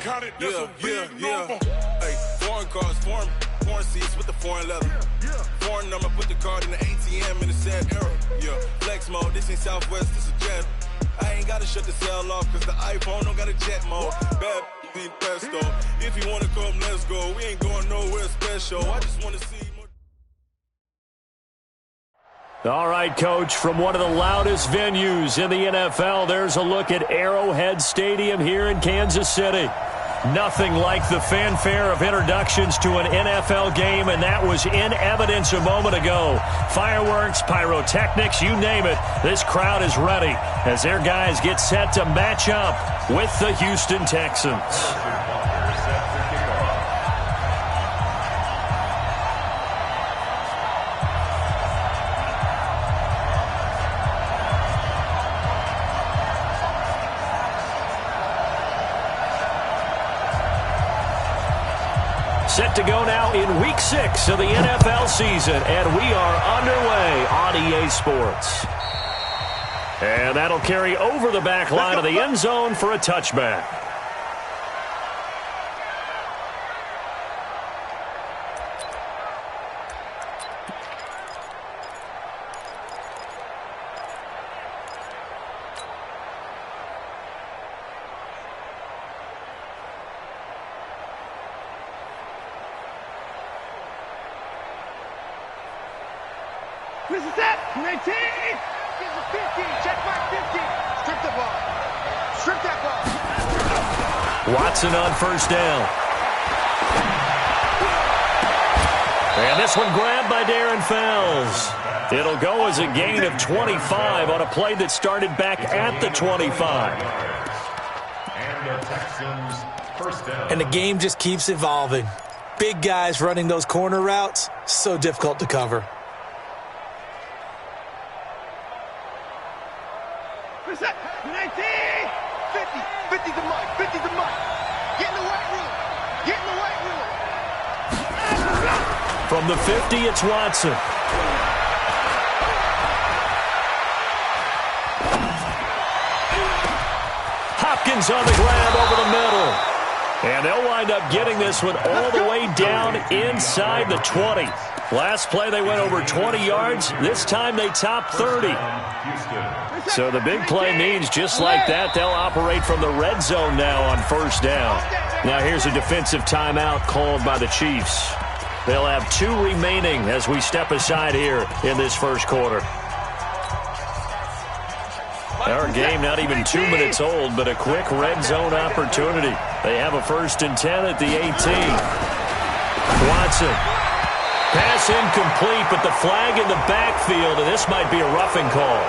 Hey, foreign cars, foreign seats with the foreign leather. Foreign number, put the card in the ATM in the sad era. Yeah, flex mode, this ain't Southwest, this is jet. I ain't gotta shut the cell off, cause the iPhone don't got a jet mode. Bad ain't pesto. If you wanna come, let's go. We ain't going nowhere special. I just wanna see more. All right, Coach, from one of the loudest venues in the NFL, there's a look at Arrowhead Stadium here in Kansas City. Nothing like the fanfare of introductions to an NFL game, and that was in evidence a moment ago. Fireworks, pyrotechnics, you name it. This crowd is ready as their guys get set to match up with the Houston Texans. Set to go now in Week 6 of the NFL season, and we are underway on EA Sports. And that'll carry over the back line of the end zone for a touchback. This is it. 19. Get the 50. Check my 50. Strip the ball. Strip that ball. Watson on first down. And this one grabbed by Darren Fells. It'll go as a gain of 25 on a play that started back at the 25. And the Texans first down. And the game just keeps evolving. Big guys running those corner routes, so difficult to cover. What's that? 19. 50. 50 to Mike. 50 to Mike. Get in the weight room. Get in the weight room. From the 50, it's Watson. Hopkins on the grab over the middle. And they'll wind up getting this one all the way down inside the 20. Last play they went over 20 yards. This time they topped 30. So the big play means just like that, they'll operate from the red zone now on first down. Now here's a defensive timeout called by the Chiefs. They'll have 2 remaining as we step aside here in this first quarter. Our game not even 2 minutes old, but a quick red zone opportunity. They have a 1st and 10 at the 18. Watson. Pass incomplete, but the flag in the backfield, and this might be a roughing call.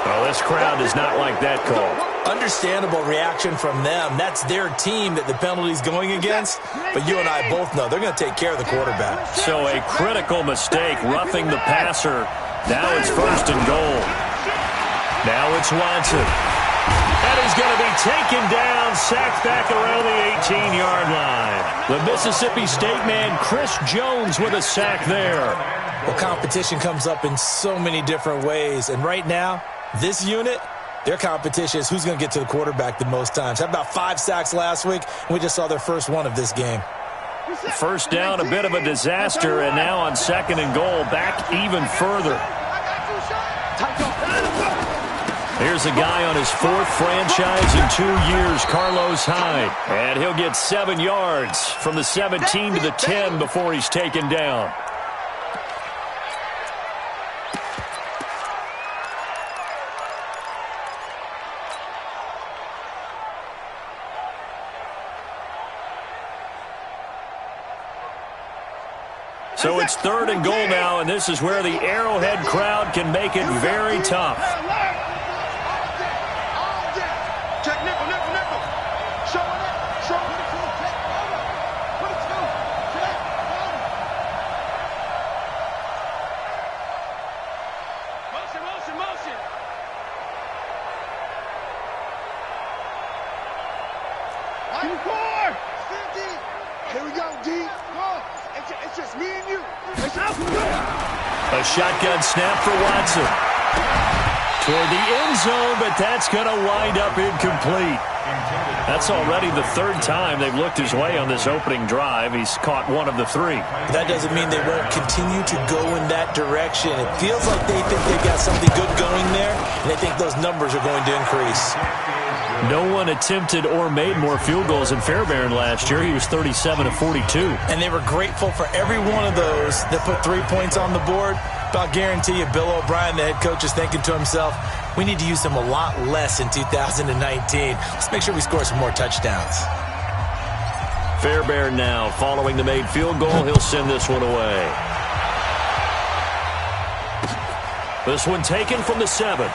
Well, this crowd does not like that call. Understandable reaction from them. That's their team that the penalty's going against. But you and I both know they're going to take care of the quarterback. So a critical mistake, roughing the passer. Now it's 1st and goal. Now it's Watson. And he's going to be taken down, sacked back around the 18-yard line. The Mississippi State man, Chris Jones, with a sack there. Well, competition comes up in so many different ways. And right now, this unit, their competition is who's going to get to the quarterback the most times. Had about 5 sacks last week, and we just saw their first one of this game. First down, a bit of a disaster, and now on 2nd and goal, back even further. Here's a guy on his 4th franchise in 2 years, Carlos Hyde. And he'll get 7 yards from the 17 to the 10 before he's taken down. So it's 3rd and goal now, and this is where the Arrowhead crowd can make it very tough. A shotgun snap for Watson. Toward the end zone, but that's going to wind up incomplete. That's already the third time they've looked his way on this opening drive. He's caught one of the three. That doesn't mean they won't continue to go in that direction. It feels like they think they've got something good going there, and they think those numbers are going to increase. No one attempted or made more field goals in Fairbairn last year. He was 37 of 42. And they were grateful for every one of those that put 3 points on the board. But I'll guarantee you, Bill O'Brien, the head coach, is thinking to himself, we need to use them a lot less in 2019. Let's make sure we score some more touchdowns. Fairbairn now following the made field goal. He'll send this one away. This one taken from the 7.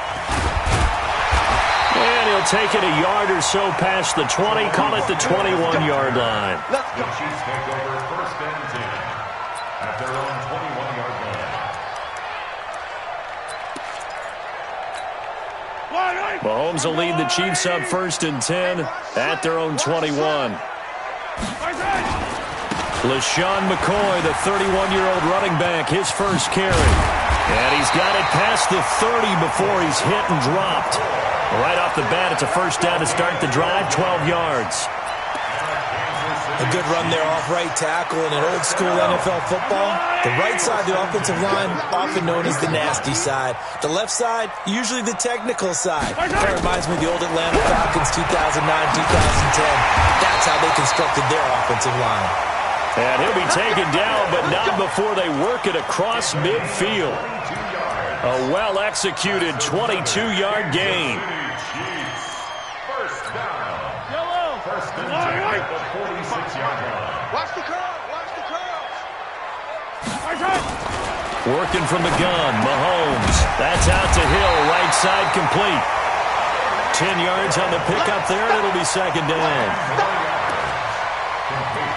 And he'll take it a yard or so past the 20. Call it the 21-yard line. The Chiefs take over 1st and 10 at their own 21-yard line. Mahomes will lead the Chiefs up 1st and 10 at their own 21. LaShawn McCoy, the 31-year-old running back, his first carry. And he's got it past the 30 before he's hit and dropped. Right off the bat, it's a first down to start the drive, 12 yards. A good run there off right tackle in an old-school NFL football. The right side of the offensive line, often known as the nasty side. The left side, usually the technical side. That reminds me of the old Atlanta Falcons 2009-2010. That's how they constructed their offensive line. And he'll be taken down, but not before they work it across midfield. A well-executed 22-yard gain. First down. Yellow. 1st and 10 at the 46-yard line. Watch the curl. Watch the curls. Working from the gun, Mahomes. That's out to Hill, right side complete. 10 yards on the pickup there, and it'll be 2nd down.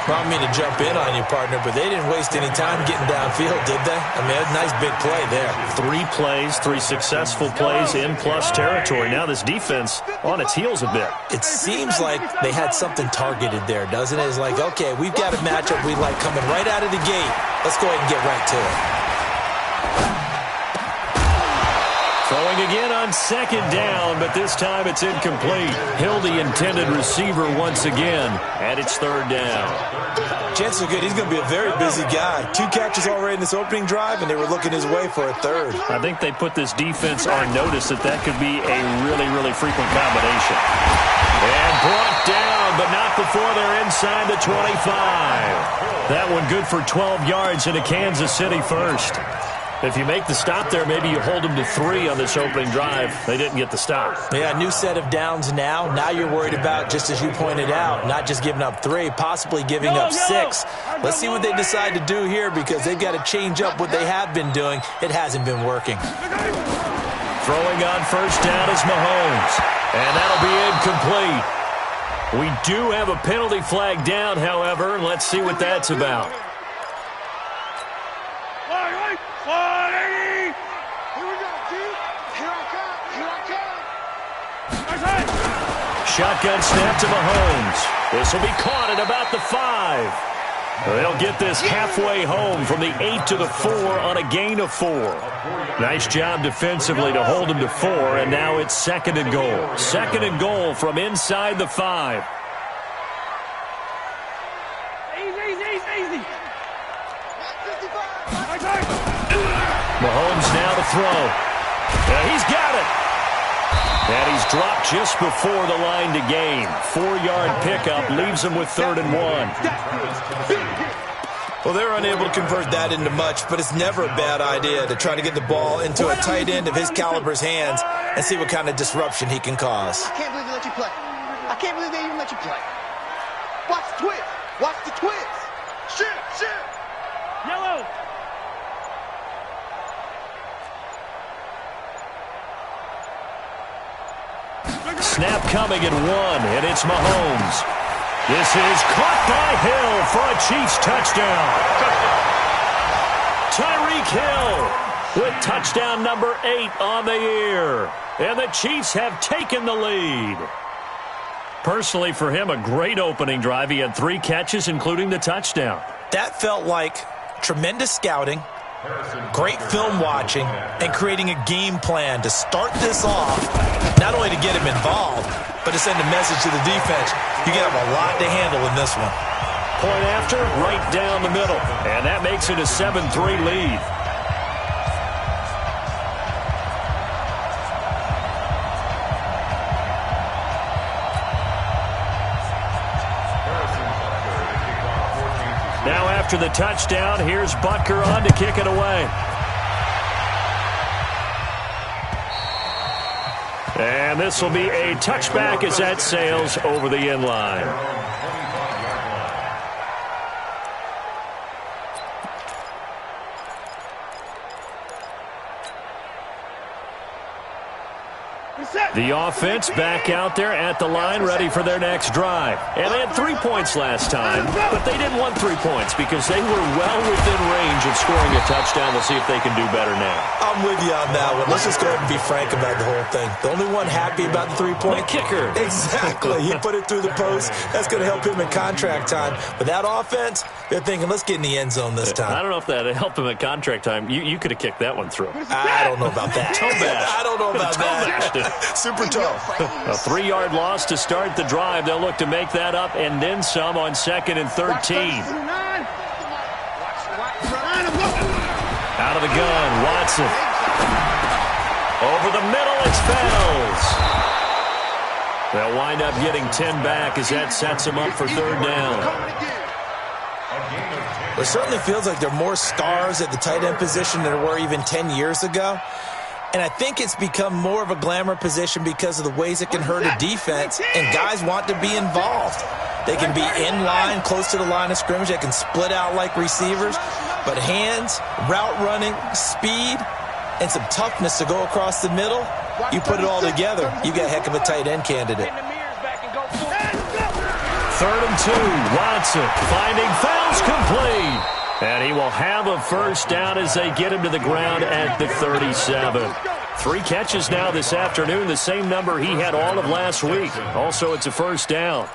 I don't mean to jump in on you, partner, but they didn't waste any time getting downfield, did they? I mean, a nice big play there. 3 plays, 3 successful plays in plus territory. Now this defense on its heels a bit. It seems like they had something targeted there, doesn't it? It's like, okay, we've got a matchup we like coming right out of the gate. Let's go ahead and get right to it. Throwing again on 2nd down, but this time it's incomplete. Hill, the intended receiver once again, and it's 3rd down. Chances are good. He's going to be a very busy guy. 2 catches already in this opening drive, and they were looking his way for a 3rd. I think they put this defense on notice that could be a really, really frequent combination. And brought down, but not before they're inside the 25. That one good for 12 yards into Kansas City 1st. If you make the stop there, maybe you hold them to 3 on this opening drive. They didn't get the stop. Yeah, new set of downs now. Now you're worried about, just as you pointed out, not just giving up 3, possibly giving up 6. Let's see what they decide to do here, because they've got to change up what they have been doing. It hasn't been working. Throwing on 1st down is Mahomes. And that'll be incomplete. We do have a penalty flag down, however. Let's see what that's about. Shotgun snap to Mahomes. This will be caught at about the 5. They'll get this halfway home from the 8 to the 4 on a gain of 4. Nice job defensively to hold him to 4, and now it's 2nd and goal. 2nd and goal from inside the 5. Easy. Mahomes now to throw. He's got it. And he's dropped just before the line to gain. 4-yard pickup leaves him with 3rd and 1. Well, they're unable to convert that into much, but it's never a bad idea to try to get the ball into a tight end of his caliber's hands and see what kind of disruption he can cause. I can't believe they let you play. I can't believe they even let you play. Watch the twist. Watch the twist. Shoot. Yellow. Snap coming at 1, and it's Mahomes. This is caught by Hill for a Chiefs touchdown. Tyreek Hill with touchdown number 8 on the year. And the Chiefs have taken the lead. Personally, for him, a great opening drive. He had 3 catches, including the touchdown. That felt like tremendous scouting, great film watching, and creating a game plan to start this off, not only to get him involved, but to send a message to the defense. You have a lot to handle in this one. Point after, right down the middle. And that makes it a 7-3 lead. Now after the touchdown, here's Butker on to kick it away. And this will be a touchback as that sails over the end line. The offense back out there at the line, ready for their next drive. And they had 3 points last time, but they didn't want 3 points because they were well within range of scoring a touchdown. We'll see if they can do better now. I'm with you on that one. Let's just go ahead and be frank about the whole thing. The only one happy about the 3-point? The kicker. Exactly. He put it through the post. That's going to help him in contract time. But that offense, they're thinking, let's get in the end zone this time. I don't know if that helped him at contract time. You could have kicked that one through. I don't know about that. Toe bash. I don't know about that. Super tough. A 3-yard loss to start the drive. They'll look to make that up and then some on 2nd and 13. Out of the gun, Watson. Over the middle, it's Fells. They'll wind up getting 10 back as that sets them up for 3rd down. It certainly feels like there are more stars at the tight end position than there were even 10 years ago. And I think it's become more of a glamour position because of the ways it can hurt a defense, and guys want to be involved. They can be in line, close to the line of scrimmage. They can split out like receivers. But hands, route running, speed, and some toughness to go across the middle, you put it all together, you got a heck of a tight end candidate. 3rd and 2, Watson finding Fells complete. And he will have a first down as they get him to the ground at the 37. 3 catches now this afternoon, the same number he had all of last week. Also, it's a first down.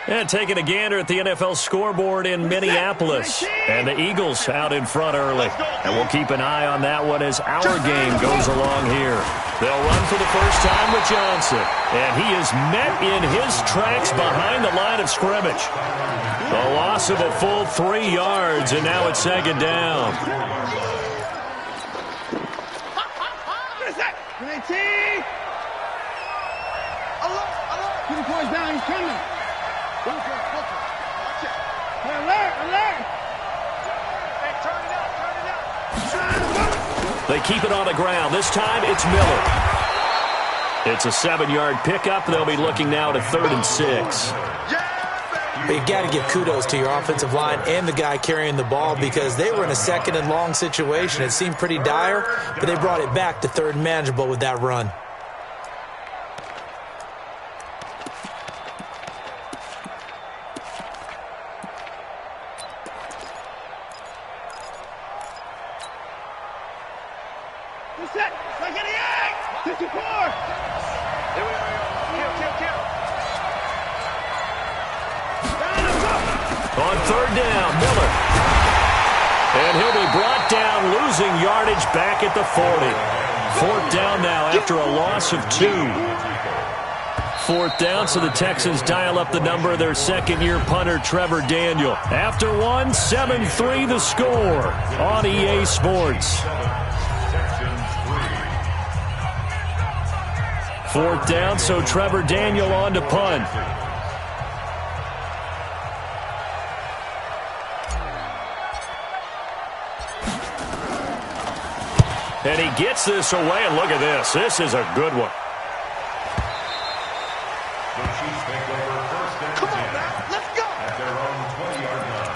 And taking a gander at the NFL scoreboard in Minneapolis. And the Eagles out in front early. And we'll keep an eye on that one as our game goes along here. They'll run for the first time with Johnson. And he is met in his tracks behind the line of scrimmage. A loss of a full 3 yards, and now it's 2nd down. They keep it on the ground. This time it's Miller. It's a 7-yard pickup. They'll be looking now to 3rd and 6. But you got to give kudos to your offensive line and the guy carrying the ball because they were in a 2nd and long situation. It seemed pretty dire, but they brought it back to 3rd and manageable with that run. On 3rd down, Miller. And he'll be brought down, losing yardage back at the 40. 4th down now after a loss of 2. 4th down, so the Texans dial up the number of their 2nd-year punter, Trevor Daniel. After 1, 7-3 the score on EA Sports. 4th down, so Trevor Daniel on to punt. And he gets this away, and look at this. This is a good one. Come on, man. Let's go. At their own 20-yard line.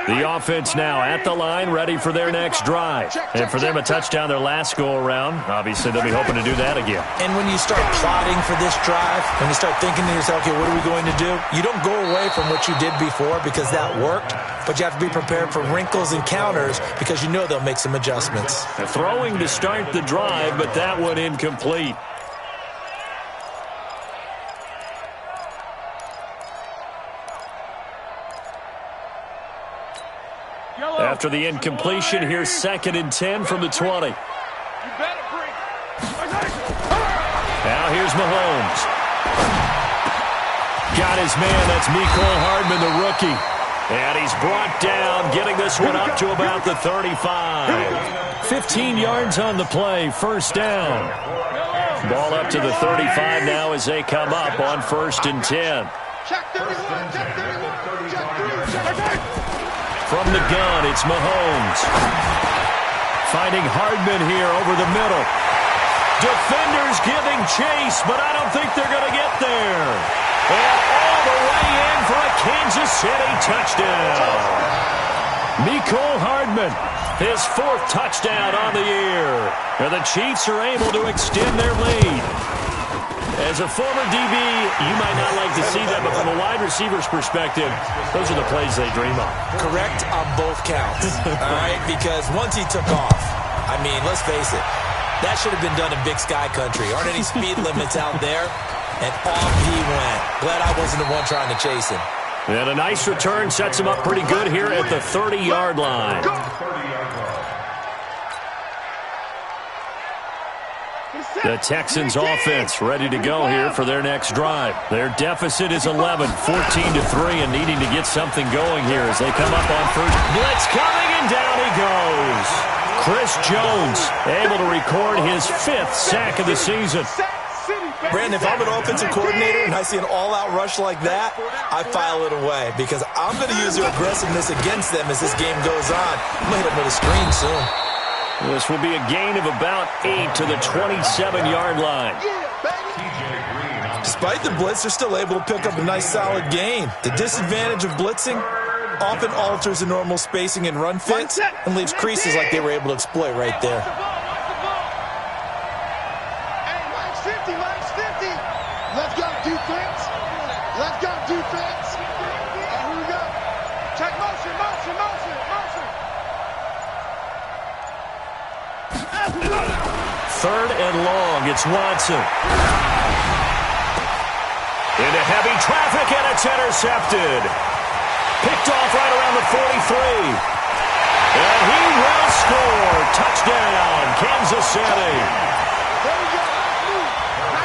The offense now at the line, ready for their next drive. And for them, a touchdown their last go-around. Obviously, they'll be hoping to do that again. And when you start plotting for this drive, when you start thinking to yourself, okay, what are we going to do? You don't go away from what you did before because that worked, but you have to be prepared for wrinkles and counters because you know they'll make some adjustments. Throwing to start the drive, but that one incomplete. After the incompletion, here's 2nd and 10 from the 20. You better Now here's Mahomes. Got his man. That's Mecole Hardman, the rookie. And he's brought down, getting this one up to about the 35. 15 yards on the play, first down. Ball up to the 35 now as they come up on 1st and 10. Check 31, check 31, check 3, check 3. From the gun, it's Mahomes. Finding Hardman here over the middle. Defenders giving chase, but I don't think they're going to get there. And all the way in for a Kansas City touchdown. Mecole Hardman, his 4th touchdown on the year. And the Chiefs are able to extend their lead. As a former DB, you might not like to see that, but from a wide receiver's perspective, those are the plays they dream of. Correct on both counts, all right? Because once he took off, I mean, let's face it, that should have been done in Big Sky Country. Aren't any speed limits out there? And off he went. Glad I wasn't the one trying to chase him. And a nice return sets him up pretty good here at the 30-yard line. The Texans offense ready to go here for their next drive. Their deficit is 11, 14-3, and needing to get something going here as they come up on first. Blitz coming, and down he goes. Chris Jones able to record his 5th sack of the season. Brandon, if I'm an offensive coordinator and I see an all-out rush like that, I file it away because I'm going to use their aggressiveness against them as this game goes on. I'm going to hit them with a screen soon. This will be a gain of about 8 to the 27-yard line. Despite the blitz, they're still able to pick up a nice solid gain. The disadvantage of blitzing often alters the normal spacing and run fits and leaves creases like they were able to exploit right there. Hey, Mike's 50, Mike's 50. Let's go, defense. Let's go, defense. And here we go. Check motion, motion, motion, motion. 3rd and long, it's Watson. Into heavy traffic, and it's intercepted. Picked off right around the 43. And he will score. Touchdown, Kansas City.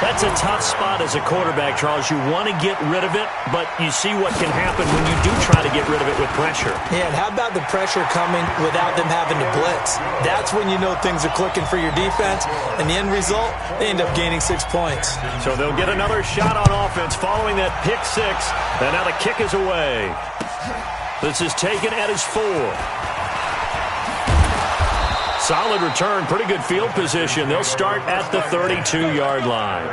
That's a tough spot as a quarterback, Charles. You want to get rid of it, but you see what can happen when you do try to get rid of it with pressure. Yeah, and how about the pressure coming without them having to blitz? That's when you know things are clicking for your defense, and the end result, they end up gaining 6 points. So they'll get another shot on offense following that pick 6, and now the kick is away. This is taken at his 4. Solid return, pretty good field position. They'll start at the 32-yard line.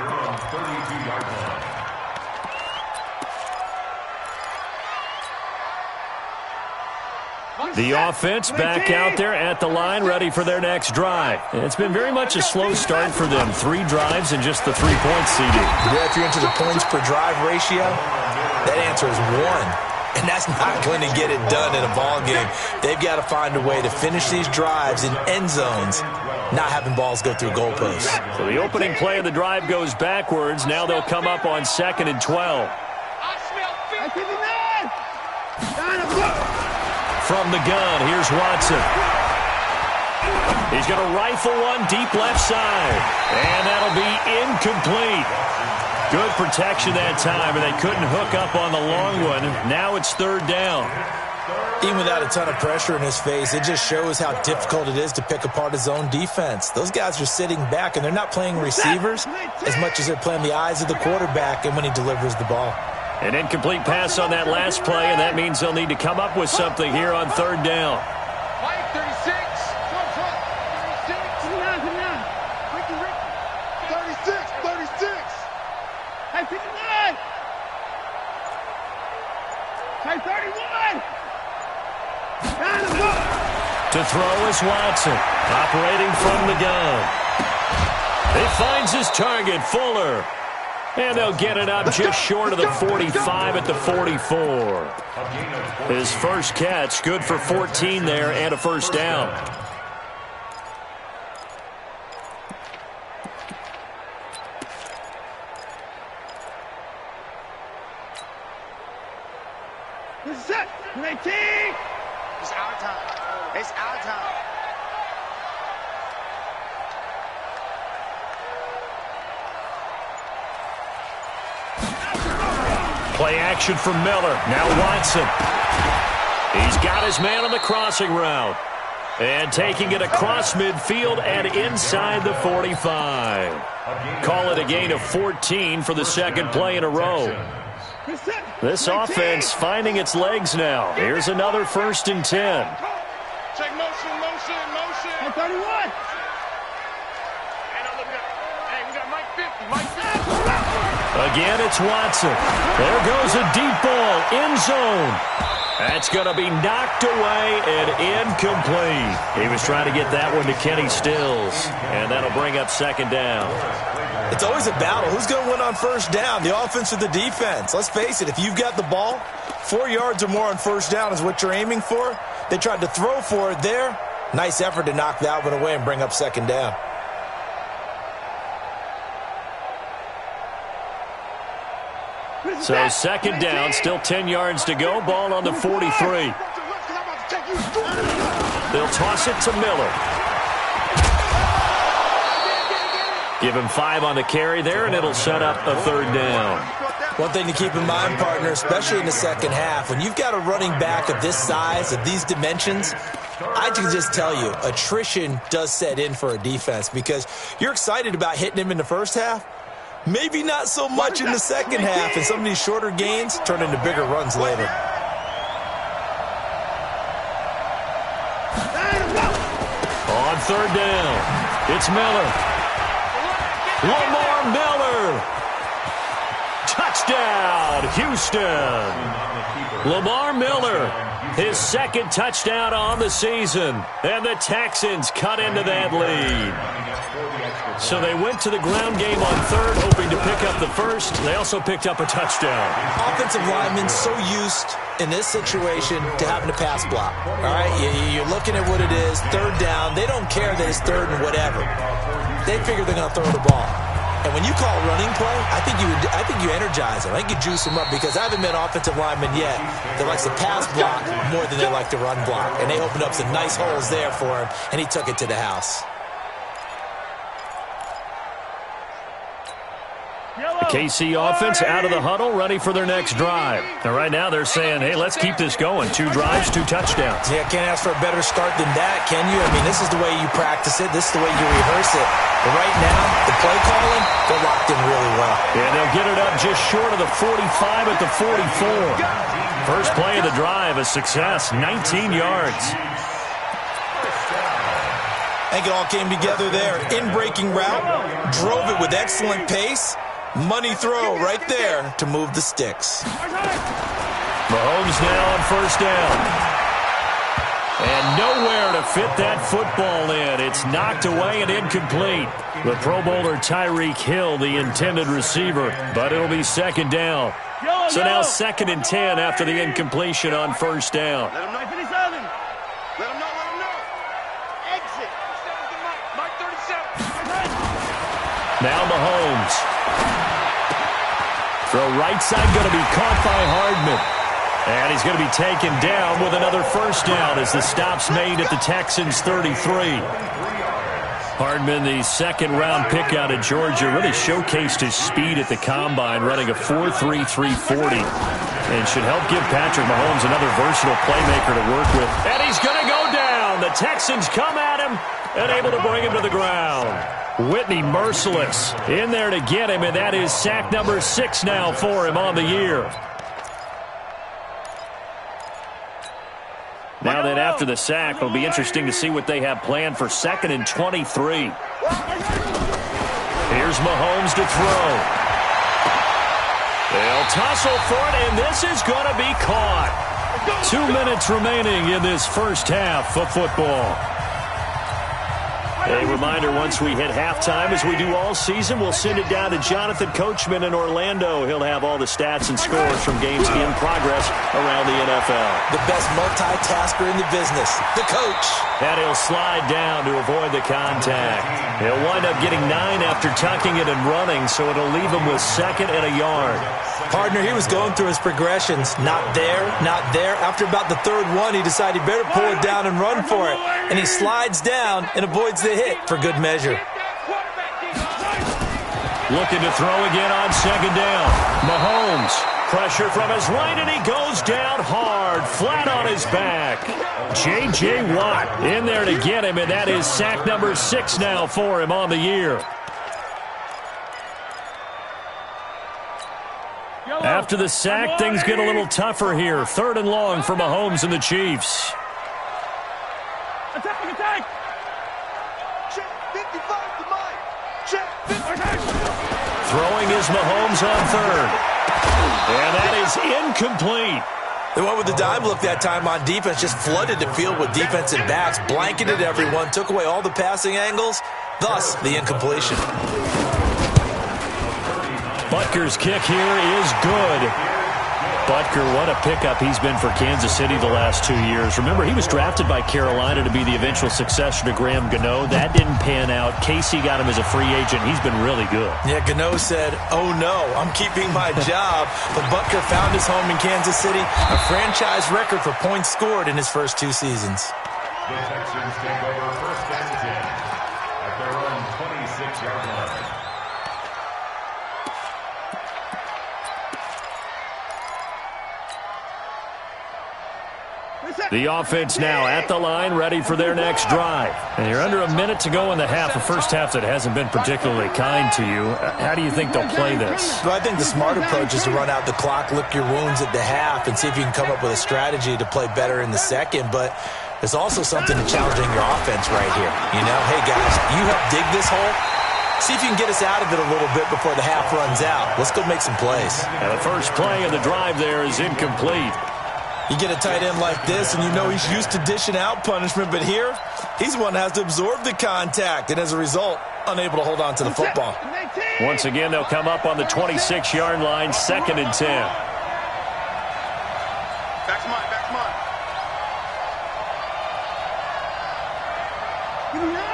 The offense back out there at the line, ready for their next drive. It's been very much a slow start for them. 3 drives and just the 3 points, CD. Yeah, if you're into the points per drive ratio, that answer is 1. And that's not going to get it done in a ball game. They've got to find a way to finish these drives in end zones, not having balls go through goalposts. So the opening play of the drive goes backwards. Now they'll come up on 2nd and 12. From the gun, here's Watson. He's going to rifle one deep left side. And that'll be incomplete. Good protection that time, and they couldn't hook up on the long one. Now it's 3rd down. Even without a ton of pressure in his face, it just shows how difficult it is to pick apart his own defense. Those guys are sitting back, and they're not playing receivers as much as they're playing the eyes of the quarterback and when he delivers the ball. An incomplete pass on that last play, and that means they'll need to come up with something here on 3rd down. Mike, 36. 59! Hey, 31! To throw is Watson, operating from the gun. He finds his target, Fuller. And they'll get it up just short of the 45 at the 44. His first catch, good for 14 there and a first down. This is it. 19. It's our time. It's our time. Play action from Miller. Now Watson. He's got his man on the crossing route. And taking it across midfield and inside the 45. Call it a gain of 14 for the second play in a row. This offense finding its legs now. Here's another 1st and 10. Check motion. 31. Hey, we got Mike 50. Again, it's Watson. There goes a deep ball. End zone. That's going to be knocked away and incomplete. He was trying to get that one to Kenny Stills, and that'll bring up 2nd down. It's always a battle. Who's going to win on 1st down, the offense or the defense? Let's face it, if you've got the ball, 4 yards or more on 1st down is what you're aiming for. They tried to throw for it there. Nice effort to knock that one away and bring up 2nd down. So 2nd down, still 10 yards to go. Ball on the 43. They'll toss it to Miller. Give him 5 on the carry there, and it'll set up a 3rd down. One thing to keep in mind, partner, especially in the second half, when you've got a running back of this size, of these dimensions, I can just tell you, attrition does set in for a defense because you're excited about hitting him in the first half. Maybe not so much in the second half, and some of these shorter gains turn into bigger runs later. On 3rd down, it's Miller. Lamar Miller. Touchdown, Houston. Lamar Miller, his 2nd touchdown on the season, and the Texans cut into that lead. So they went to the ground game on 3rd, hoping to pick up the 1st. They also picked up a touchdown. Offensive linemen so used in this situation to having to pass block. All right, you're looking at what it is, 3rd down. They don't care that it's 3rd and whatever. They figure they're going to throw the ball. And when you call running play, I think you energize them. I think you juice them up because I haven't met an offensive lineman yet that likes to pass block more than they like to run block. And they opened up some nice holes there for him, and he took it to the house. The KC offense out of the huddle, ready for their next drive. And right now they're saying, hey, let's keep this going. 2 drives, 2 touchdowns. Yeah, can't ask for a better start than that, can you? I mean, this is the way you practice it. This is the way you rehearse it. But right now, the play calling, they're locked in really well. And they'll get it up just short of the 45 at the 44. First play of the drive, a success, 19 yards. I think it all came together there. In-breaking route, drove it with excellent pace. Money throw right there to move the sticks. Mahomes now on 1st down. And nowhere to fit that football in. It's knocked away and incomplete. The Pro Bowler Tyreek Hill, the intended receiver, but it'll be 2nd down. So now 2nd and 10 after the incompletion on 1st down. Let him know. Exit. Mike 37. Now Mahomes. Throw right side going to be caught by Hardman. And he's going to be taken down with another 1st down as the stop's made at the Texans' 33. Hardman, the 2nd-round pick out of Georgia, really showcased his speed at the combine, running a 4.33 40. And should help give Patrick Mahomes another versatile playmaker to work with. And he's going to go down. The Texans come at him and able to bring him to the ground. Whitney merciless in there to get him, and that is sack number 6 now for him on the year. Now that after the sack, it'll be interesting to see what they have planned for 2nd and 23. Here's Mahomes to throw. They'll tussle for it, and this is going to be caught. 2 minutes remaining in this first half of football. A reminder, once we hit halftime, as we do all season, we'll send it down to Jonathan Coachman in Orlando. He'll have all the stats and scores from games in progress around the NFL. The best multitasker in the business, the coach. And he'll slide down to avoid the contact. He'll wind up getting 9 after tucking it and running, so it'll leave him with 2nd and a yard. Partner, he was going through his progressions. Not there, not there. After about the 3rd one, he decided he better pull it down and run for it. And he slides down and avoids the hit for good measure. Looking to throw again on second down. Mahomes, pressure from his right, and he goes down hard, flat on his back. J.J. Watt in there to get him, and that is sack number 6 now for him on the year. After the sack, things get a little tougher here. 3rd and long for Mahomes and the Chiefs. Attack, attack! Check 55 to Mike. Check 55. Throwing is Mahomes on 3rd. And that is incomplete. They went with the dive look that time on defense, just flooded the field with defensive backs, blanketed everyone, took away all the passing angles, thus the incompletion. Butker's kick here is good. Butker, what a pickup he's been for Kansas City the last 2 years. Remember, he was drafted by Carolina to be the eventual successor to Graham Gano. That didn't pan out. Casey got him as a free agent. He's been really good. Yeah, Gano said, oh no, I'm keeping my job. But Butker found his home in Kansas City, a franchise record for points scored in his first 2 seasons. The Texans take over 1st and 10 at their own 26-yard line. The offense now at the line, ready for their next drive. And you're under a minute to go in the half, a first half that hasn't been particularly kind to you. How do you think they'll play this? Well, I think the smart approach is to run out the clock, lick your wounds at the half, and see if you can come up with a strategy to play better in the second. But there's also something to challenging your offense right here. You know, hey, guys, you help dig this hole. See if you can get us out of it a little bit before the half runs out. Let's go make some plays. And the first play of the drive there is incomplete. You get a tight end like this, and you know he's used to dishing out punishment, but here, he's the one that has to absorb the contact, and as a result, unable to hold on to the football. Once again, they'll come up on the 26-yard line, 2nd and 10. Back's mine, back's mine. Give me your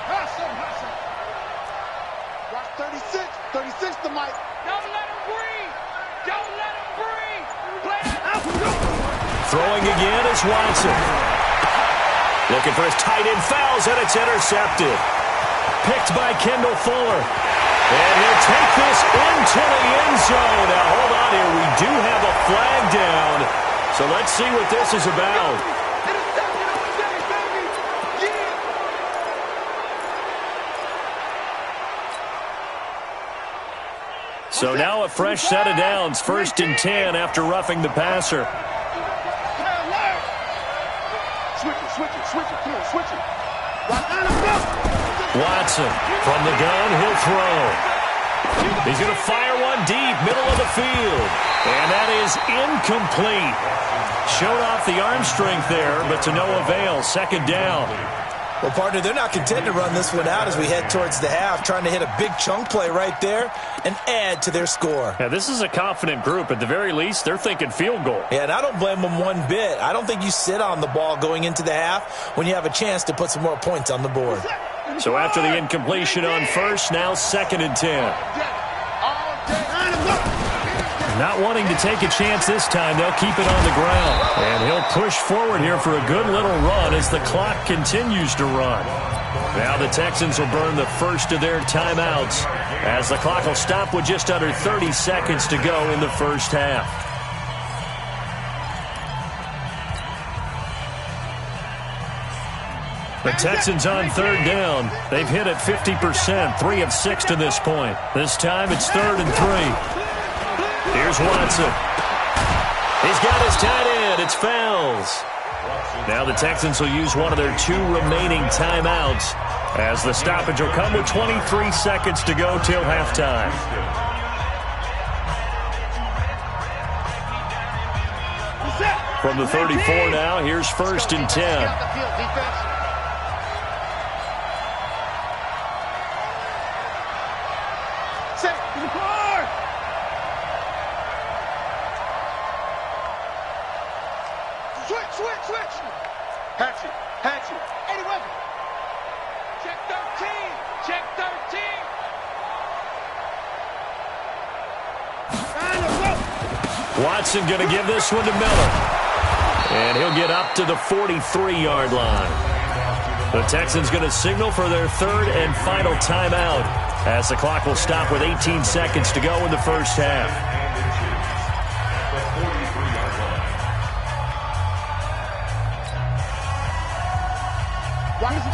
hustle. Watch 36 to Mike. Don't let him breathe. Don't let him breathe. Throwing again is Watson. Looking for his tight end, fouls, and it's intercepted. Picked by Kendall Fuller. And he'll take this into the end zone. Now, hold on here. We do have a flag down. So let's see what this is about. So now a fresh set of downs, 1st and 10 after roughing the passer. Switch it. Watson from the gun, he'll throw. He's going to fire one deep, middle of the field. And that is incomplete. Showed off the arm strength there, but to no avail. 2nd down. Well, partner, they're not content to run this one out as we head towards the half, trying to hit a big chunk play right there and add to their score. Yeah, this is a confident group. At the very least, they're thinking field goal. Yeah, and I don't blame them one bit. I don't think you sit on the ball going into the half when you have a chance to put some more points on the board. So after the incompletion on 1st, now 2nd and 10. Not wanting to take a chance this time, they'll keep it on the ground. And he'll push forward here for a good little run as the clock continues to run. Now the Texans will burn the first of their timeouts as the clock will stop with just under 30 seconds to go in the first half. The Texans on 3rd down. They've hit it 50%, 3 of 6 to this point. This time it's 3rd and 3. Here's Watson. He's got his tight end. It's fouls. Now the Texans will use one of their 2 remaining timeouts as the stoppage will come with 23 seconds to go till halftime. From the 34 now, here's 1st and 10. Switch. Hatchet. 81. Check 13. Watson going to give this one to Miller. And he'll get up to the 43-yard line. The Texans going to signal for their third and final timeout as the clock will stop with 18 seconds to go in the first half.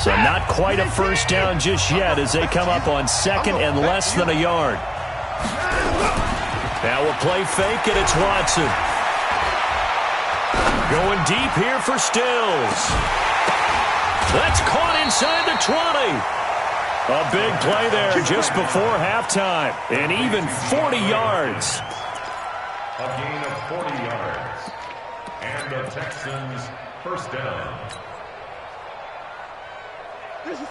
So not quite a first down just yet as they come up on second and less than a yard. Now we'll play fake, and it's Watson. Going deep here for Stills. That's caught inside the 20. A big play there just before halftime. And even 40 yards. A gain of 40 yards. And the Texans first down.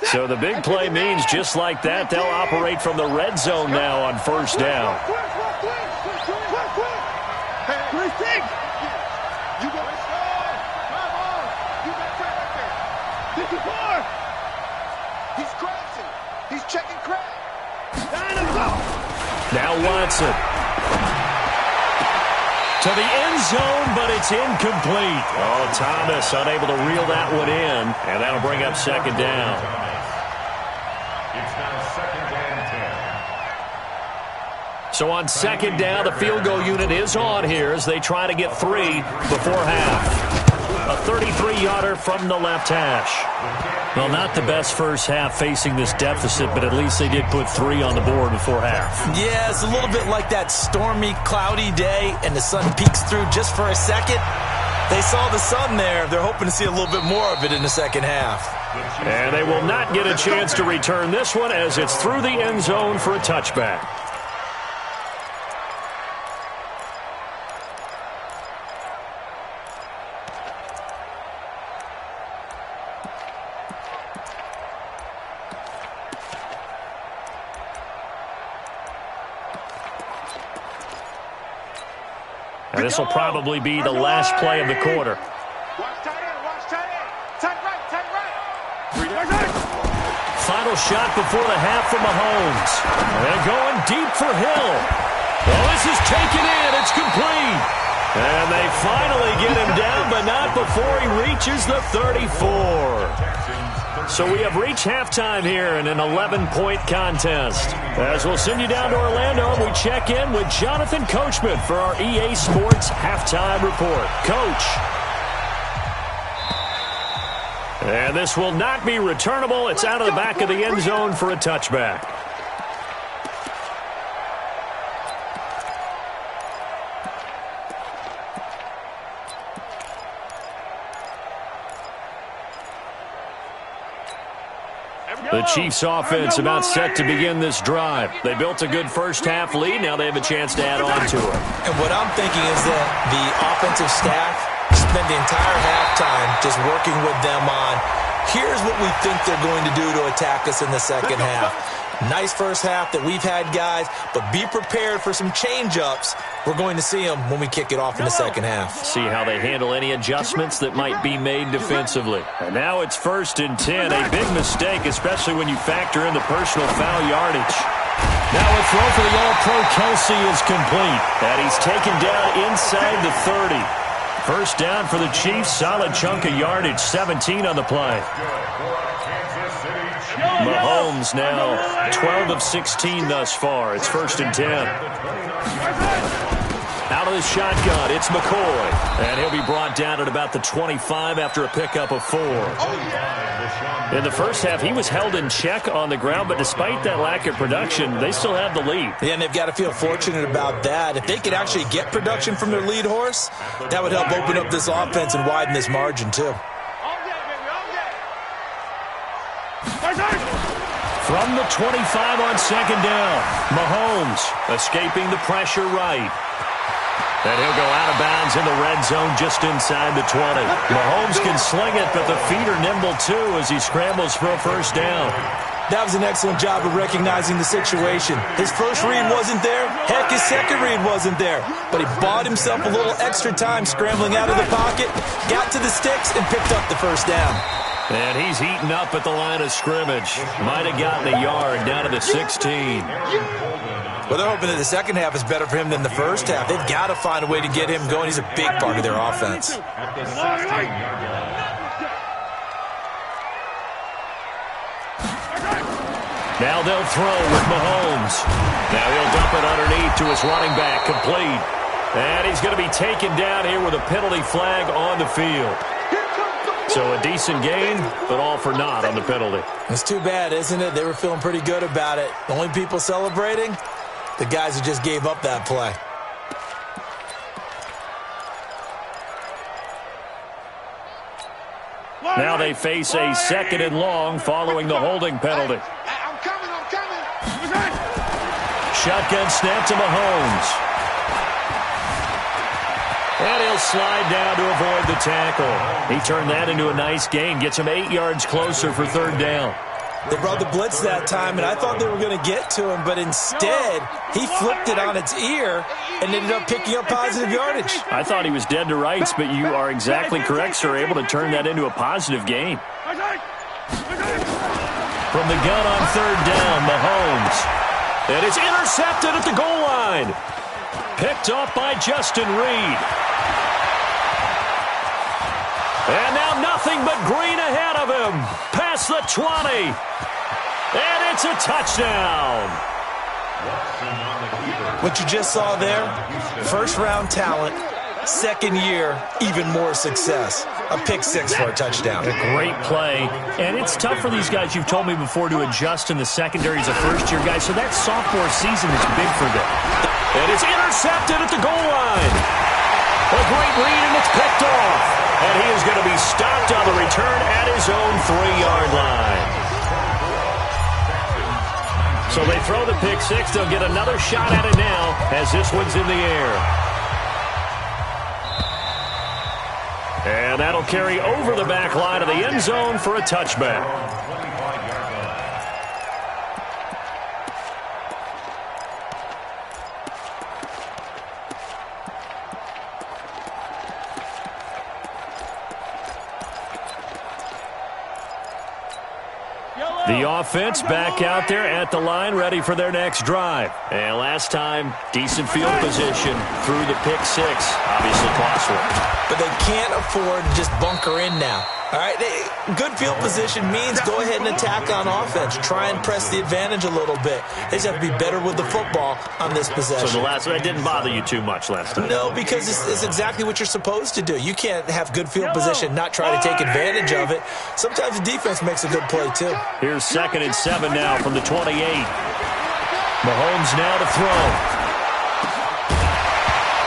So the big play means just like that, they'll operate from the red zone now on first down. He's crashing. He's checking crack. Now Watson. To the end zone, but it's incomplete. Oh, Thomas unable to reel that one in, and that'll bring up second down. It's now second and 10. So on second down, the field goal unit is on here as they try to get 3 before half. A 33-yarder from the left hash. Well, not the best first half facing this deficit, but at least they did put 3 on the board before half. Yeah, it's a little bit like that stormy, cloudy day, and the sun peeks through just for a second. They saw the sun there. They're hoping to see a little bit more of it in the second half. And they will not get a chance to return this one as it's through the end zone for a touchback. And this will probably be the last play of the quarter. Watch tight end. Watch tight end. Tight right. Tight right. Final shot before the half from Mahomes. And going deep for Hill. Oh, this is taken in. It's complete. And they finally get him down, but not before he reaches the 34. So we have reached halftime here in an 11-point contest. As we'll send you down to Orlando, we check in with Jonathan Coachman for our EA Sports Halftime Report. Coach. And this will not be returnable. It's out of the back of the end zone for a touchback. The Chiefs offense about set to begin this drive. They built a good first half lead. Now they have a chance to add on to it. And what I'm thinking is that the offensive staff spent the entire halftime just working with them on, here's what we think they're going to do to attack us in the second half. Nice first half that we've had, guys, but be prepared for some change-ups. We're going to see them when we kick it off in the second half. See how they handle any adjustments that might be made defensively. And now it's 1st and 10. A big mistake, especially when you factor in the personal foul yardage. Now a throw for the All-Pro Kelsey is complete. And he's taken down inside the 30. First down for the Chiefs. Solid chunk of yardage. 17 on the play. Mahomes now 12 of 16 thus far. It's 1st and 10. Out of the shotgun, it's McCoy. And he'll be brought down at about the 25 after a pickup of 4. In the first half, he was held in check on the ground, but despite that lack of production, they still have the lead. Yeah, and they've got to feel fortunate about that. If they could actually get production from their lead horse, that would help open up this offense and widen this margin, too. From the 25 on second down, Mahomes escaping the pressure right. And he'll go out of bounds in the red zone just inside the 20. Mahomes can sling it, but the feet are nimble too as he scrambles for a first down. That was an excellent job of recognizing the situation. His first read wasn't there. Heck, his second read wasn't there. But he bought himself a little extra time scrambling out of the pocket, got to the sticks, and picked up the first down. And he's eaten up at the line of scrimmage. Might have gotten a yard down to the 16. Well, they're hoping that the second half is better for him than the first half. They've got to find a way to get him going. He's a big part of their offense. Now they'll throw with Mahomes. Now he'll dump it underneath to his running back, complete. And he's going to be taken down here with a penalty flag on the field. So a decent gain, but all for naught on the penalty. It's too bad, isn't it? They were feeling pretty good about it. The only people celebrating, the guys who just gave up that play. Now they face a 2nd and long following the holding penalty. I'm coming. Shotgun snap to Mahomes. And he'll slide down to avoid the tackle. He turned that into a nice gain. Gets him 8 yards closer for 3rd down. They brought the blitz that time, and I thought they were going to get to him, but instead, he flipped it on its ear and ended up picking up positive yardage. I thought he was dead to rights, but you are exactly correct, sir. Able to turn that into a positive gain. From the gun on 3rd down, Mahomes. And it's intercepted at the goal line. Picked off by Justin Reed. And now nothing but green ahead of him. Past the 20. And it's a touchdown. What you just saw there, first-round talent, 2nd year, even more success. A pick 6 for a touchdown. A great play. And it's tough for these guys, you've told me before, to adjust in the secondary as a first-year guy. So that sophomore season is big for them. And it's intercepted at the goal line. A great read, and it's picked off. And he is going to be stopped on the return at his own 3-yard line. So they throw the pick 6. They'll get another shot at it now as this one's in the air. And that'll carry over the back line of the end zone for a touchback. The offense back out there at the line, ready for their next drive. And last time, decent field position through the pick 6. Obviously costly. But they can't afford to just bunker in now. All right, good field position means go ahead and attack on offense. Try and press the advantage a little bit. They just have to be better with the football on this possession. So the last one didn't bother you too much last time? No, because it's exactly what you're supposed to do. You can't have good field position, not try to take advantage of it. Sometimes the defense makes a good play, too. Here's 2nd and 7 now from the 28. Mahomes now to throw.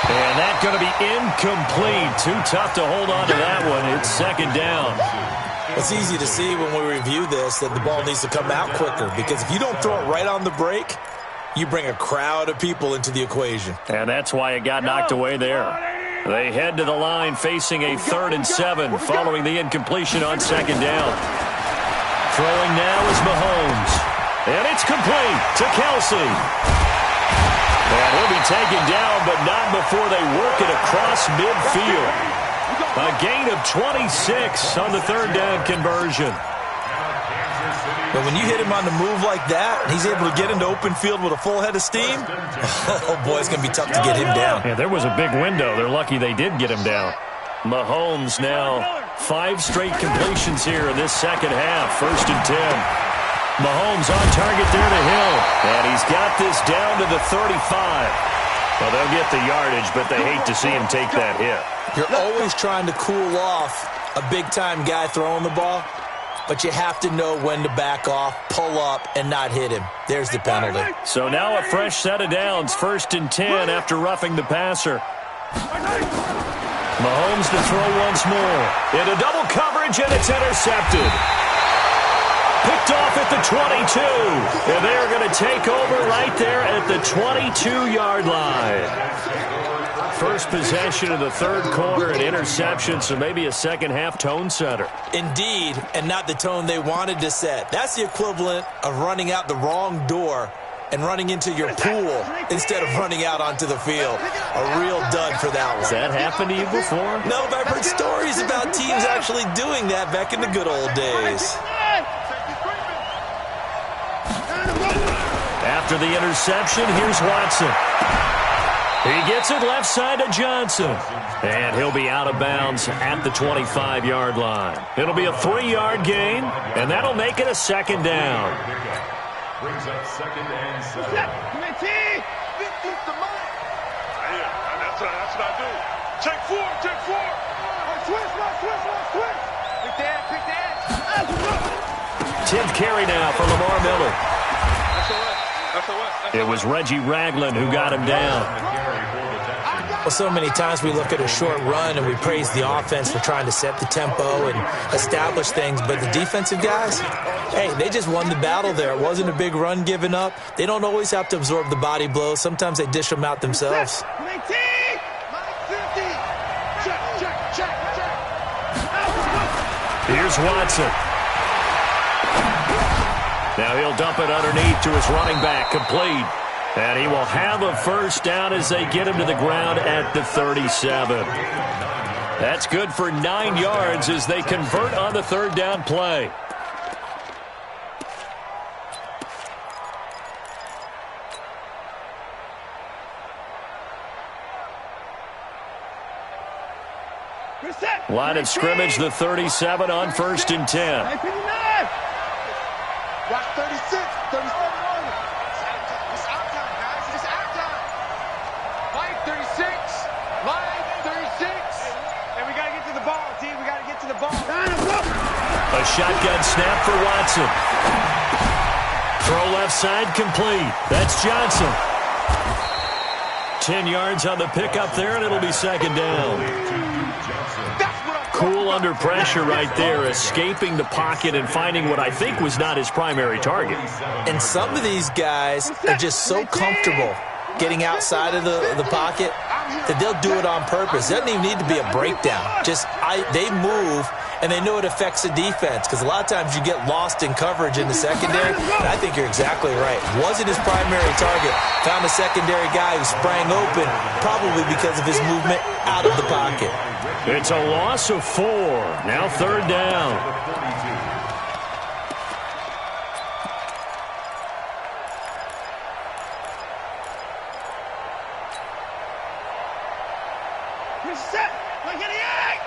And that's going to be incomplete. Too tough to hold on to that one. It's 2nd down. It's easy to see when we review this that the ball needs to come out quicker, because if you don't throw it right on the break, you bring a crowd of people into the equation. And that's why it got knocked away there. They head to the line facing a 3rd and 7 following the incompletion on 2nd down. Throwing now is Mahomes. And it's complete to Kelsey. And he'll be taken down, but not before they work it across midfield. A gain of 26 on the 3rd down conversion. But when you hit him on the move like that, and he's able to get into open field with a full head of steam, oh boy, it's going to be tough to get him down. Yeah, there was a big window. They're lucky they did get him down. Mahomes now 5 straight completions here in this 2nd half. 1st and 10. Mahomes on target there to Hill. And he's got this down to the 35. Well, they'll get the yardage, but they hate to see him take that hit. You're always trying to cool off a big-time guy throwing the ball, but you have to know when to back off, pull up, and not hit him. There's the penalty. So now a fresh set of downs. 1st and 10 after roughing the passer. Mahomes to throw once more. Into double coverage, and it's intercepted. Picked off at the 22. And they're going to take over right there at the 22-yard line. First possession of the 3rd quarter, an interception, so maybe a 2nd half tone setter. Indeed, and not the tone they wanted to set. That's the equivalent of running out the wrong door and running into your pool instead of running out onto the field. A real dud for that one. Has that happened to you before? No, but I've heard stories about teams actually doing that back in the good old days. After the interception, here's Watson. He gets it left side to Johnson. And he'll be out of bounds at the 25-yard line. It'll be a 3-yard gain, and that'll make it a 2nd down. brings up 2nd and 7. Come in, T. Beat the mic. Yeah, that's what I do. Take 4, take 4. Switch. Pick that. 10th carry now for Lamar Miller. That's all right. It was Reggie Ragland who got him down. Well, so many times we look at a short run and we praise the offense for trying to set the tempo and establish things, but the defensive guys, hey, they just won the battle there. It wasn't a big run given up. They don't always have to absorb the body blows. Sometimes they dish them out themselves. Here's Watson. Now he'll dump it underneath to his running back, complete. And he will have a first down as they get him to the ground at the 37. That's good for 9 yards as they convert on the 3rd down play. Line of scrimmage, the 37 on 1st and 10. Watch 36, 37 on it. It's out time, guys. It's out time. Mike 36. And we got to get to the ball, team. We got to get to the ball. A shotgun snap for Watson. Throw left side complete. That's Johnson. 10 yards on the pickup there, and it'll be 2nd down. Cool under pressure right there, escaping the pocket and finding what I think was not his primary target. And some of these guys are just so comfortable getting outside of the pocket that they'll do it on purpose. It doesn't even need to be a breakdown. They move, and they know it affects the defense because a lot of times you get lost in coverage in the secondary. And I think you're exactly right. Wasn't his primary target. Found a secondary guy who sprang open, probably because of his movement out of the pocket. It's a loss of 4. Now 3rd down. Reset. Look at the egg.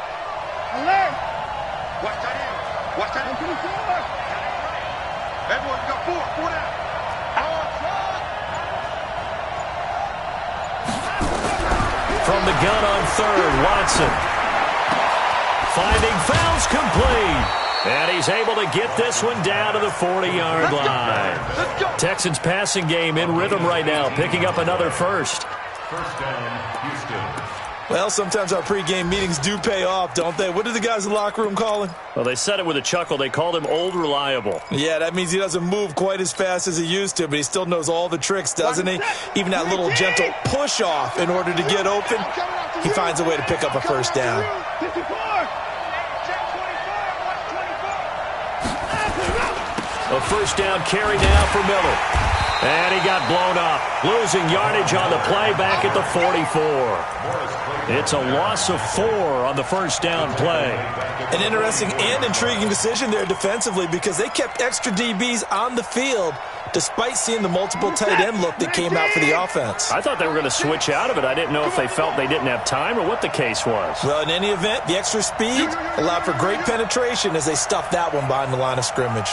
Alert. Watch that in. Watch that in. Everyone got 4 down. From the gun on 3rd, Watson. Finding fouls complete. And he's able to get this one down to the 40-yard line. Texans passing game in rhythm right now, picking up another first. First down, Houston. Well, sometimes our pregame meetings do pay off, don't they? What do the guys in the locker room call him? Well, they said it with a chuckle. They called him Old Reliable. Yeah, that means he doesn't move quite as fast as he used to, but he still knows all the tricks, doesn't he? Even that little gentle push-off in order to get open, he finds a way to pick up a first down. 54. A first down carry now for Miller. And he got blown up. Losing yardage on the play back at the 44. It's a loss of 4 on the first down play. An interesting and intriguing decision there defensively because they kept extra DBs on the field despite seeing the multiple tight end look that came out for the offense. I thought they were going to switch out of it. I didn't know if they felt they didn't have time or what the case was. Well, in any event, the extra speed allowed for great penetration as they stuffed that one behind the line of scrimmage.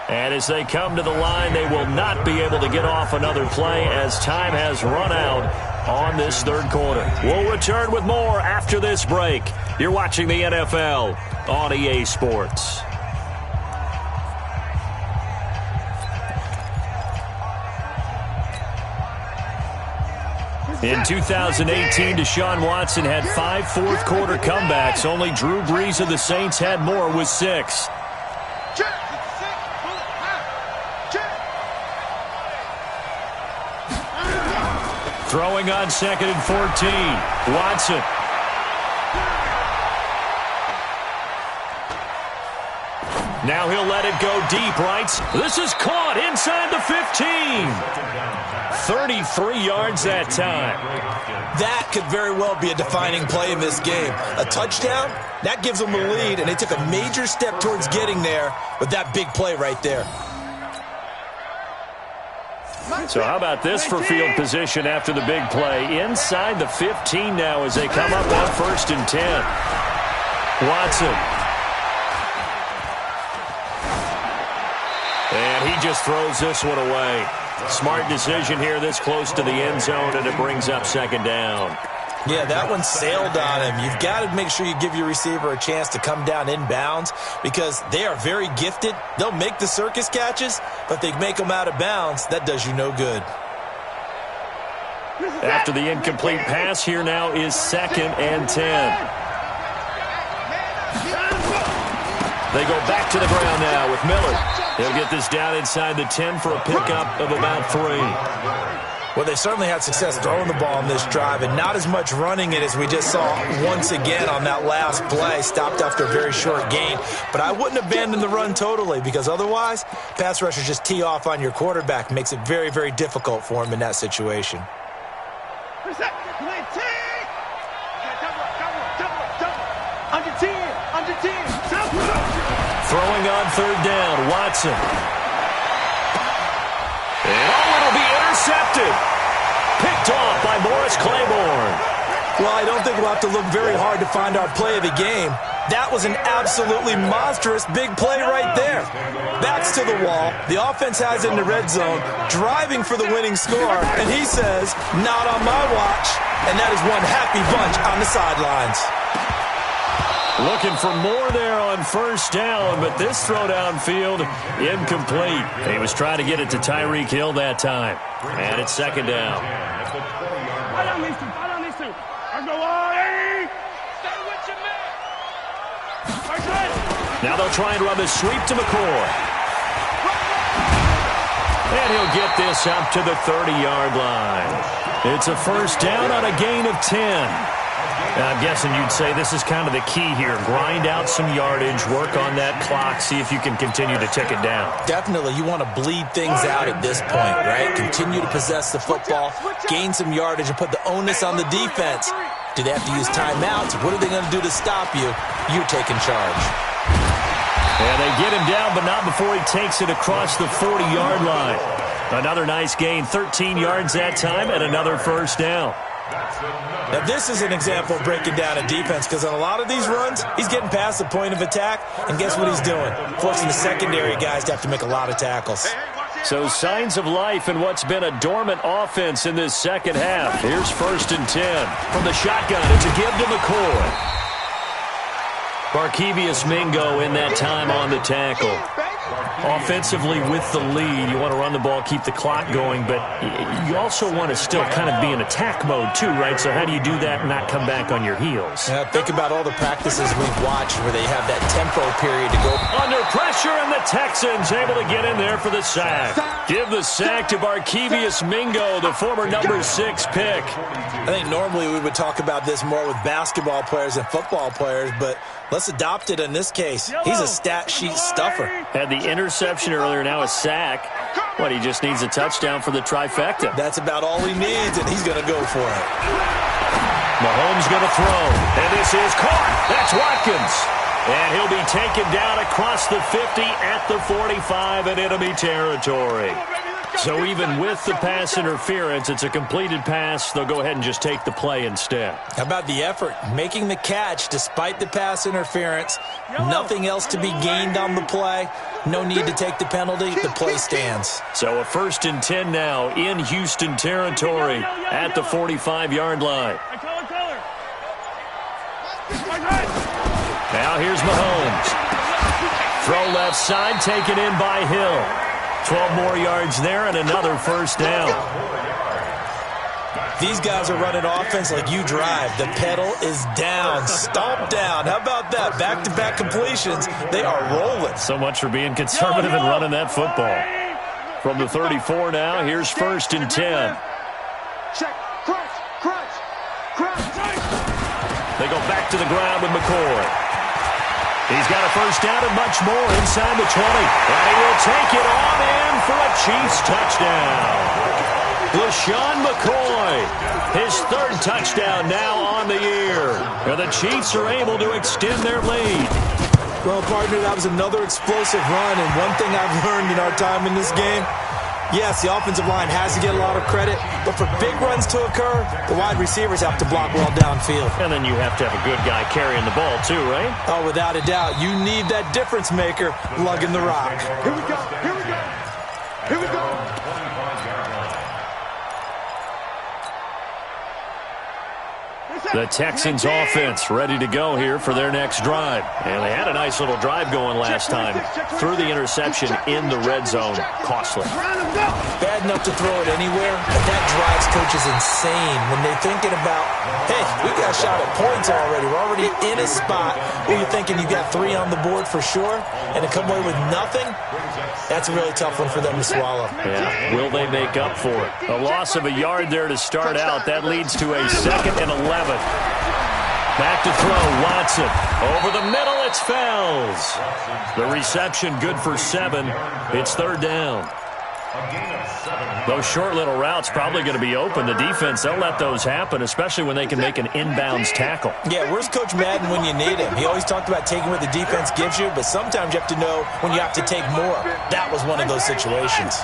And as they come to the line, they will not be able to get off another play as time has run out on this 3rd quarter. We'll return with more after this break. You're watching the NFL on EA Sports. In 2018, Deshaun Watson had 5 fourth-quarter comebacks. Only Drew Brees of the Saints had more with 6. Throwing on 2nd and 14. Watson. Now he'll let it go deep, right? This is caught inside the 15. 33 yards that time. That could very well be a defining play in this game. A touchdown, that gives them the lead, and they took a major step towards getting there with that big play right there. So how about this for field position after the big play? Inside the 15 now as they come up on 1st and 10. Watson. just throws this one away. Smart decision here this close to the end zone, and it brings up second down. Yeah, that one sailed on him. You've got to make sure you give your receiver a chance to come down inbounds because they are very gifted. They'll make the circus catches, but they make them out of bounds. That does you no good. After the incomplete pass, here now is 2nd and 10. They go back to the ground now with Miller. He'll get this down inside the 10 for a pickup of about 3. Well, they certainly had success throwing the ball in this drive, and not as much running it as we just saw once again on that last play. Stopped after a very short gain. But I wouldn't abandon the run totally because otherwise, pass rushers just tee off on your quarterback. Makes it very, very difficult for him in that situation. Throwing on 3rd down, Watson. And it'll be intercepted. Picked off by Morris Claiborne. Well, I don't think we'll have to look very hard to find our play of the game. That was an absolutely monstrous big play right there. Backs to the wall. The offense has it in the red zone, driving for the winning score, and he says, not on my watch. And that is one happy bunch on the sidelines. Looking for more there on 1st down, but this throw downfield incomplete. He was trying to get it to Tyreek Hill that time. And it's 2nd down. Now they'll try and run the sweep to McCoy. And he'll get this up to the 30-yard line. It's a 1st down on a gain of 10. I'm guessing you'd say this is kind of the key here. Grind out some yardage, work on that clock, see if you can continue to tick it down. Definitely. You want to bleed things out at this point, right? Continue to possess the football, gain some yardage, and put the onus on the defense. Do they have to use timeouts? What are they going to do to stop you? You're taking charge. And they get him down, but not before he takes it across the 40-yard line. Another nice gain, 13 yards that time, and another 1st down. Now, this is an example of breaking down a defense because on a lot of these runs, he's getting past the point of attack, and guess what he's doing? Forcing the secondary guys to have to make a lot of tackles. So signs of life in what's been a dormant offense in this second half. Here's 1st and 10. From the shotgun, it's a give to McCoy. Barkevius Mingo in that time on the tackle. Offensively with the lead, you want to run the ball, keep the clock going, but you also want to still kind of be in attack mode too, right? So how do you do that and not come back on your heels? Think about all the practices we've watched where they have that tempo period to go. Under pressure, and the Texans able to get in there for the sack. Give the sack to Barkevius Mingo, the former number 6 pick. I think normally we would talk about this more with basketball players and football players, but let's adopt it in this case. He's a stat sheet stuffer. Had the interception earlier, now a sack. What, he just needs a touchdown for the trifecta. That's about all he needs, and he's going to go for it. Mahomes going to throw, and this is caught. That's Watkins. And he'll be taken down across the 50 at the 45 in enemy territory. So even with the pass interference, it's a completed pass. They'll go ahead and just take the play instead. How about the effort? Making the catch despite the pass interference. Nothing else to be gained on the play. No need to take the penalty. The play stands. So a 1st and 10 now in Houston territory at the 45-yard line. Now here's Mahomes. Throw left side, taken in by Hill. 12 more yards there and another 1st down. These guys are running offense like you drive. The pedal is down, stomp down. How about that? Back-to-back completions. They are rolling. So much for being conservative and running that football. From the 34 now, here's 1st and 10. Check. Crunch. They go back to the ground with McCoy. He's got a 1st down and much more inside the 20. And he will take it on in for a Chiefs touchdown. LaShawn McCoy, his 3rd touchdown now on the year. And the Chiefs are able to extend their lead. Well, partner, that was another explosive run. And one thing I've learned in our time in this game, yes, the offensive line has to get a lot of credit, but for big runs to occur, the wide receivers have to block well downfield. And then you have to have a good guy carrying the ball too, right? Oh, without a doubt. You need that difference maker lugging the rock. Here we go. Here we go. The Texans offense ready to go here for their next drive. And they had a nice little drive going last time. Threw the interception in the red zone. Costly. Bad enough to throw it anywhere, but that drives coaches insane when they're thinking about, hey, we got a shot at points already. We're already in a spot where you're thinking you got 3 on the board for sure, and to come away with nothing, that's a really tough one for them to swallow. Yeah. Will they make up for it? A loss of a yard there to start out. That leads to a 2nd and 11. Back to throw, Watson. Over the middle, it's Fells. The reception good for 7. It's 3rd down. Those short little routes probably going to be open. The defense, they'll let those happen, especially when they can make an inbounds tackle. Yeah, where's Coach Madden when you need him? He always talked about taking what the defense gives you, but sometimes you have to know when you have to take more. That was one of those situations.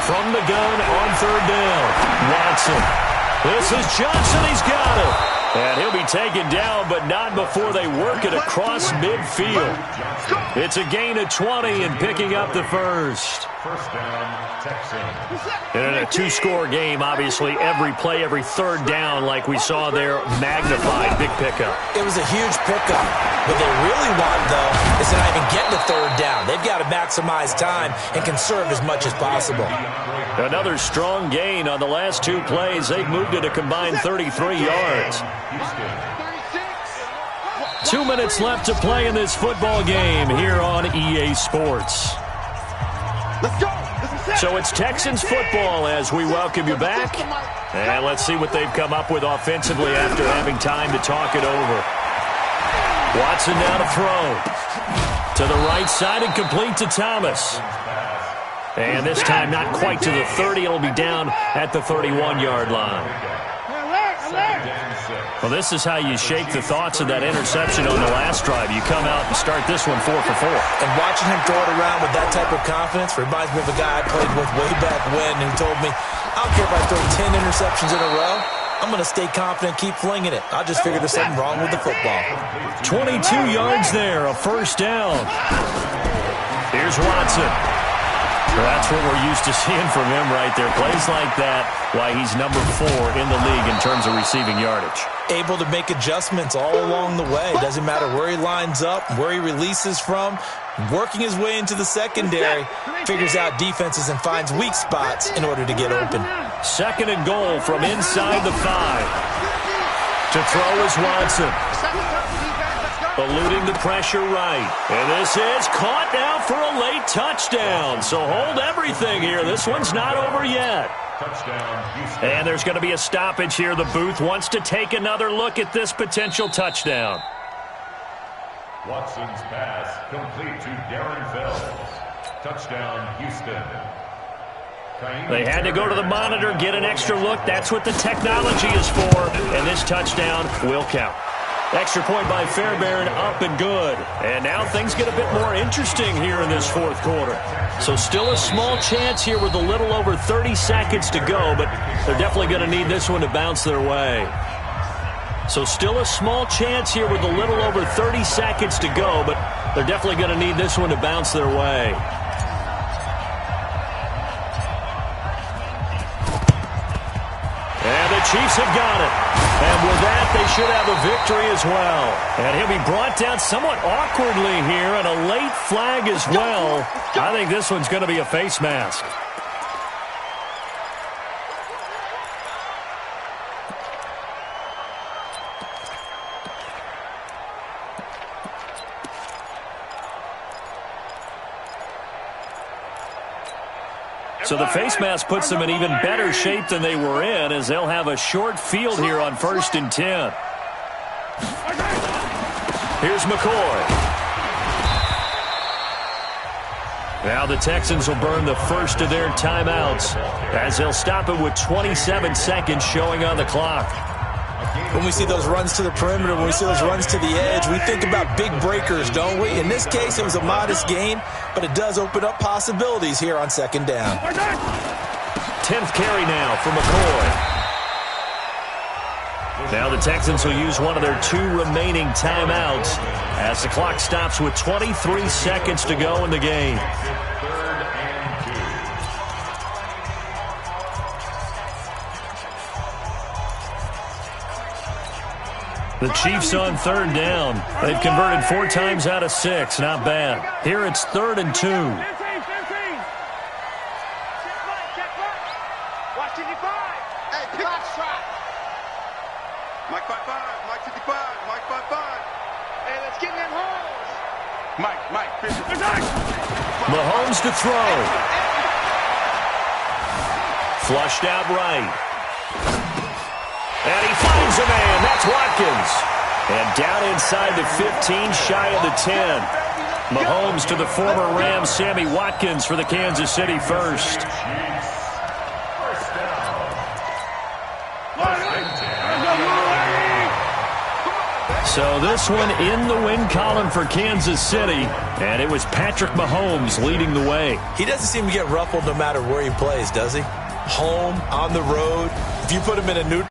From the gun on 3rd down, Watson. This is Johnson. He's got it. And he'll be taken down, but not before they work it across midfield. It's a gain of 20 and picking up the first. First down, Texans. And in a 2-score game, obviously, every play, every 3rd down, like we saw there, magnified. Big pickup. It was a huge pickup. What they really want, though, is to not even get to 3rd down. They've got to maximize time and conserve as much as possible. Another strong gain on the last 2 plays. They've moved it a combined 33 yards. 2 minutes left to play in this football game here on EA Sports. Let's go. So it's Texans football as we welcome you back. And let's see what they've come up with offensively after having time to talk it over. Watson now to throw. To the right side and complete to Thomas. And this time not quite to the 30. It'll be down at the 31-yard line. Well, this is how you shake the thoughts of that interception on the last drive. You come out and start this one 4 for 4. And watching him throw it around with that type of confidence reminds me of a guy I played with way back when who told me, I don't care if I throw 10 interceptions in a row. I'm going to stay confident, keep flinging it. I just figured there's something wrong with the football. 22 yards there, a first down. Here's Watson. That's what we're used to seeing from him right there. Plays like that, why he's number 4 in the league in terms of receiving yardage. Able to make adjustments all along the way. Doesn't matter where he lines up, where he releases from. Working his way into the secondary, figures out defenses and finds weak spots in order to get open. 2nd and goal from inside the 5. To throw is Watson. Eluding the pressure right. And this is caught now for a late touchdown. So hold everything here. This one's not over yet. Touchdown, and there's going to be a stoppage here. The booth wants to take another look at this potential touchdown. Watson's pass complete to Darren Fells. Touchdown, Houston. They had to go to the monitor, get an extra look. That's what the technology is for. And this touchdown will count. Extra point by Fairbairn, up and good. And now things get a bit more interesting here in this 4th quarter. So still a small chance here with a little over 30 seconds to go, but they're definitely going to need this one to bounce their way. So still a small chance here with a little over 30 seconds to go, but they're definitely going to need this one to bounce their way. And the Chiefs have got it. And with that, they should have a victory as well. And he'll be brought down somewhat awkwardly here, and a late flag as well. I think this one's going to be a face mask. So the face mask puts them in even better shape than they were in, as they'll have a short field here on 1st and 10. Here's McCoy. Now the Texans will burn the first of their timeouts, as they'll stop it with 27 seconds showing on the clock. When we see those runs to the perimeter, when we see those runs to the edge, we think about big breakers, don't we? In this case, it was a modest gain, but it does open up possibilities here on 2nd down. 10th carry now for McCoy. Now the Texans will use one of their 2 remaining timeouts as the clock stops with 23 seconds to go in the game. The Chiefs on third down. They've converted 4 times out of 6. Not bad. Here it's 3rd and 2. Mike 5-5, Mike 55, Mike 5-5. Hey, let's get in them holes. Mike 50. Mahomes to throw. Flushed out right. And he finds a man. That's Watkins. And down inside the 15, shy of the 10. Mahomes to the former Rams, Sammy Watkins for the Kansas City first. So this one in the win column for Kansas City, and it was Patrick Mahomes leading the way. He doesn't seem to get ruffled no matter where he plays, does he? Home, on the road. If you put him in a neutral